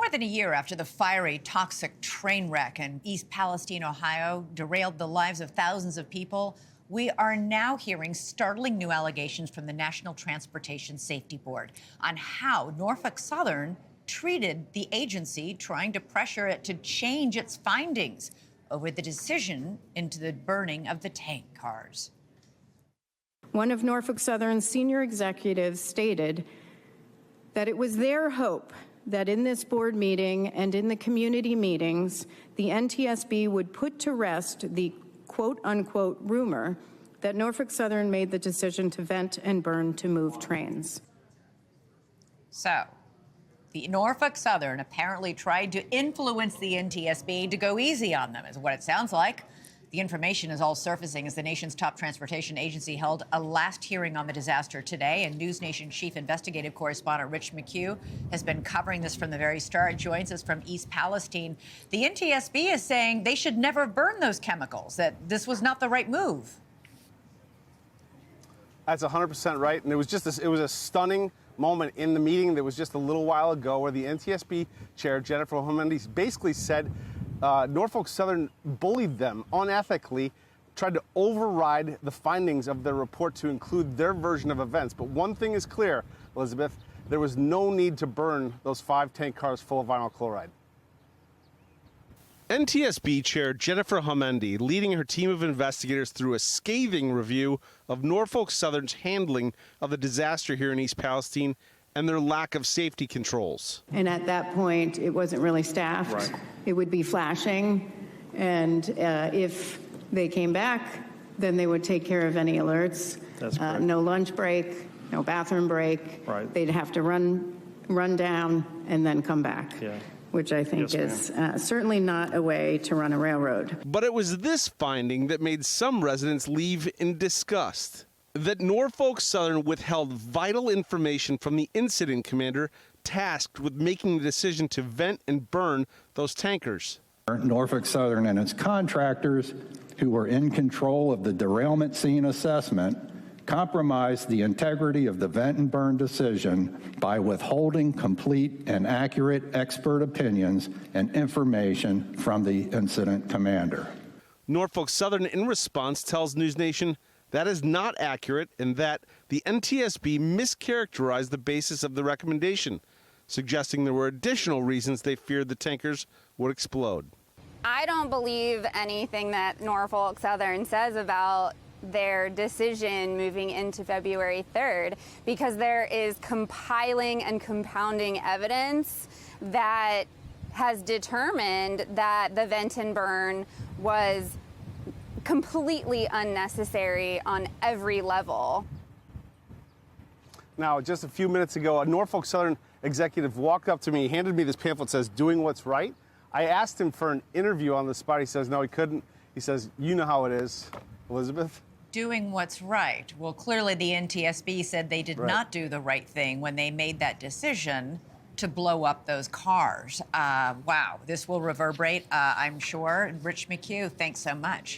More than a year after the fiery, toxic train wreck in East Palestine, Ohio, derailed the lives of thousands of people, we are now hearing startling new allegations from the National Transportation Safety Board on how Norfolk Southern treated the agency, trying to pressure it to change its findings over the decision into the burning of the tank cars. One of Norfolk Southern's senior executives stated that it was their hope that in this board meeting and in the community meetings, the NTSB would put to rest the quote-unquote rumor that Norfolk Southern made the decision to vent and burn to move trains. So, the Norfolk Southern apparently tried to influence the NTSB to go easy on them, is what it sounds like. The information is all surfacing as the nation's top transportation agency held a last hearing on the disaster today, and NewsNation chief investigative correspondent Rich McHugh has been covering this from the very start. Joins us from East Palestine. The NTSB is saying they should never burn those chemicals, that this was not the right move. That's 100% right, and it was a stunning moment in the meeting that was just a little while ago where the NTSB chair, Jennifer Homendy, basically said Norfolk Southern bullied them unethically, tried to override the findings of their report to include their version of events. But one thing is clear, Elizabeth, there was no need to burn those 5 tank cars full of vinyl chloride. NTSB Chair Jennifer Homendy leading her team of investigators through a scathing review of Norfolk Southern's handling of the disaster here in East Palestine and their lack of safety controls. And at that point, it wasn't really staffed. Right. It would be flashing, and if they came back, then they would take care of any alerts. That's correct. No lunch break, no bathroom break. Right. They'd have to run down and then come back. Yeah. Which I think Yes, is certainly not a way to run a railroad. But it was this finding that made some residents leave in disgust. That Norfolk Southern withheld vital information from the incident commander tasked with making the decision to vent and burn those tankers. Norfolk Southern and its contractors, who were in control of the derailment scene assessment, compromised the integrity of the vent and burn decision by withholding complete and accurate expert opinions and information from the incident commander. Norfolk Southern, in response, tells NewsNation that is not accurate and that the NTSB mischaracterized the basis of the recommendation, suggesting there were additional reasons they feared the tankers would explode. I don't believe anything that Norfolk Southern says about their decision moving into February 3rd, because there is compiling and compounding evidence that has determined that the vent and burn was completely unnecessary on every level. Now, just a few minutes ago, a Norfolk Southern executive walked up to me, handed me this pamphlet that says, "Doing What's Right." I asked him for an interview on the spot. He says, no, he couldn't. He says, you know how it is, Elizabeth. Doing what's right. Well, clearly the NTSB said they did not do the right thing when they made that decision to blow up those cars. Wow, this will reverberate, I'm sure. Rich McHugh, thanks so much.